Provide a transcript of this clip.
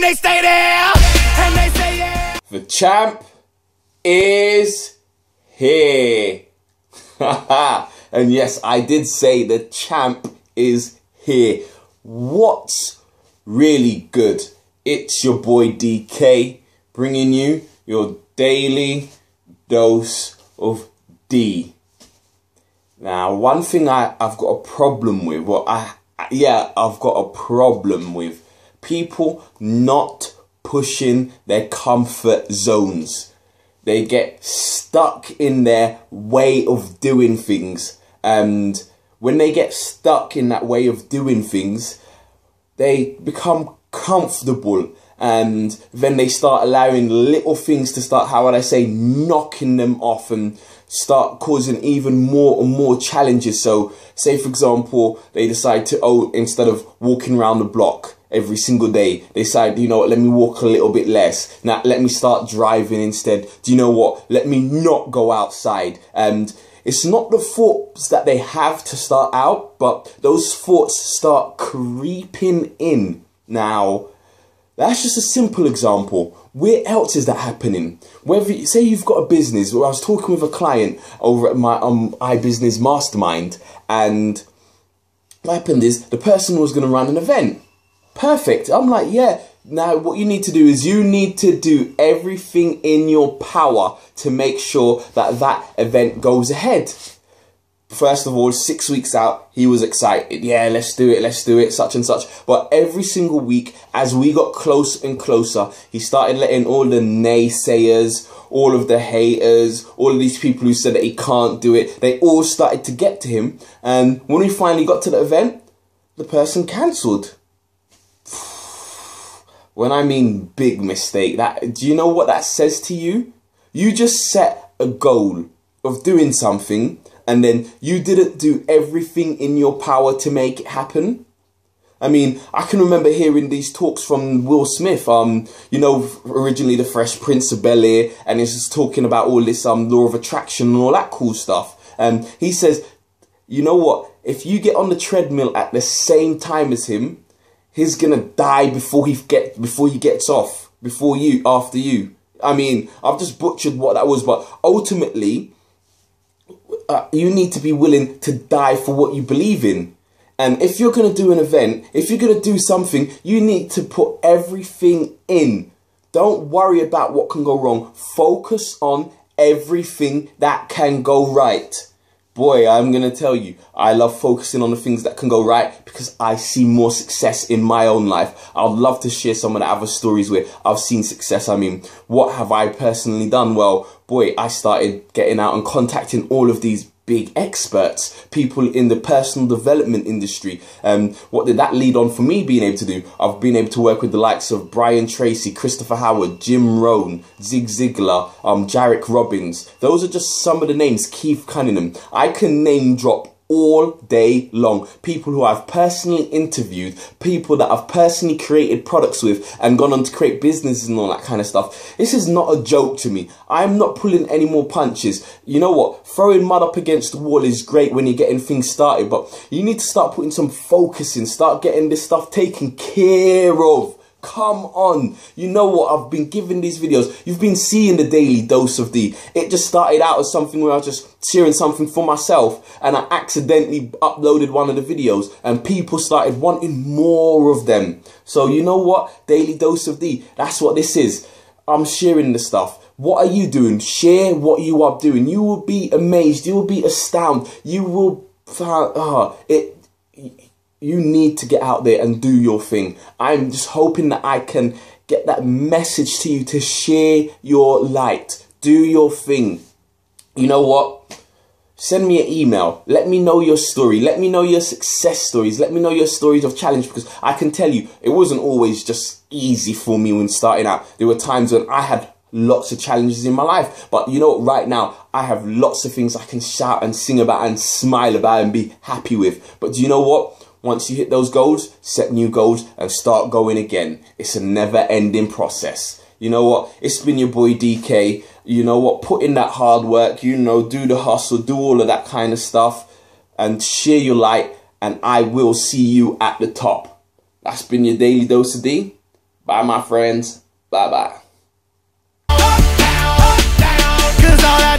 they stay there, and they say yeah. The champ is here. And yes, I did say the champ is here. What's really good? It's your boy DK bringing you your daily dose of D. Now, one thing I've got a problem with, I've got a problem with people not pushing their comfort zones. They get stuck in their way of doing things. And when they get stuck in that way of doing things, they become comfortable. And then they start allowing little things to start, how would I say, knocking them off and start causing even more and more challenges. So say, for example, they decide to, instead of walking around the block every single day, they decide, you know what, let me walk a little bit less. Now, let me start driving instead. Do you know what? Let me not go outside. And it's not the thoughts that they have to start out, but those thoughts start creeping in. Now, that's just a simple example. Where else is that happening? Whether, say you've got a business, I was talking with a client over at my iBusiness Mastermind, and what happened is the person was going to run an event. Perfect. I'm like, yeah. Now, what you need to do is you need to do everything in your power to make sure that that event goes ahead. First of all, 6 weeks out, he was excited. Yeah, let's do it, such and such. But every single week, as we got closer and closer, he started letting all the naysayers, all of the haters, all of these people who said that he can't do it, they all started to get to him. And when we finally got to the event, the person cancelled. When I mean big mistake, do you know what that says to you? You just set a goal of doing something, and then you didn't do everything in your power to make it happen. I mean, I can remember hearing these talks from Will Smith, you know, originally the Fresh Prince of Bel-Air, and he's just talking about all this law of attraction and all that cool stuff. And he says, you know what, if you get on the treadmill at the same time as him, he's gonna die before he gets off, after you. I mean, I've just butchered what that was, but ultimately, you need to be willing to die for what you believe in. And if you're going to do an event, if you're going to do something, you need to put everything in. Don't worry about what can go wrong. Focus on everything that can go right. Boy, I'm going to tell you, I love focusing on the things that can go right because I see more success in my own life. I'd love to share some of the other stories where I've seen success. I mean, what have I personally done? Well, boy, I started getting out and contacting all of these big experts, people in the personal development industry. What did that lead on for me being able to do? I've been able to work with the likes of Brian Tracy, Christopher Howard, Jim Rohn, Zig Ziglar, Jarek Robbins. Those are just some of the names, Keith Cunningham. I can name drop all day long. People who I've personally interviewed, people that I've personally created products with and gone on to create businesses and all that kind of stuff. This is not a joke to me. I'm not pulling any more punches. You know what? Throwing mud up against the wall is great when you're getting things started, but you need to start putting some focus in, start getting this stuff taken care of. Come on. You know what? I've been giving these videos. You've been seeing the daily dose of D. It just started out as something where I was just sharing something for myself, and I accidentally uploaded one of the videos and people started wanting more of them. So you know what? Daily dose of D. That's what this is. I'm sharing the stuff. What are you doing? Share what you are doing. You will be amazed. You will be astounded. You will you need to get out there and do your thing. I'm just hoping that I can get that message to you to share your light. Do your thing. You know what? Send me an email. Let me know your story. Let me know your success stories. Let me know your stories of challenge, because I can tell you it wasn't always just easy for me when starting out. There were times when I had lots of challenges in my life, but you know what, right now I have lots of things I can shout and sing about and smile about and be happy with. But do you know what? Once you hit those goals, set new goals and start going again. It's a never-ending process. You know what? It's been your boy DK. You know what? Put in that hard work. You know, do the hustle, do all of that kind of stuff, and share your light. And I will see you at the top. That's been your daily dose of D. Bye, my friends. Bye-bye. Cause all I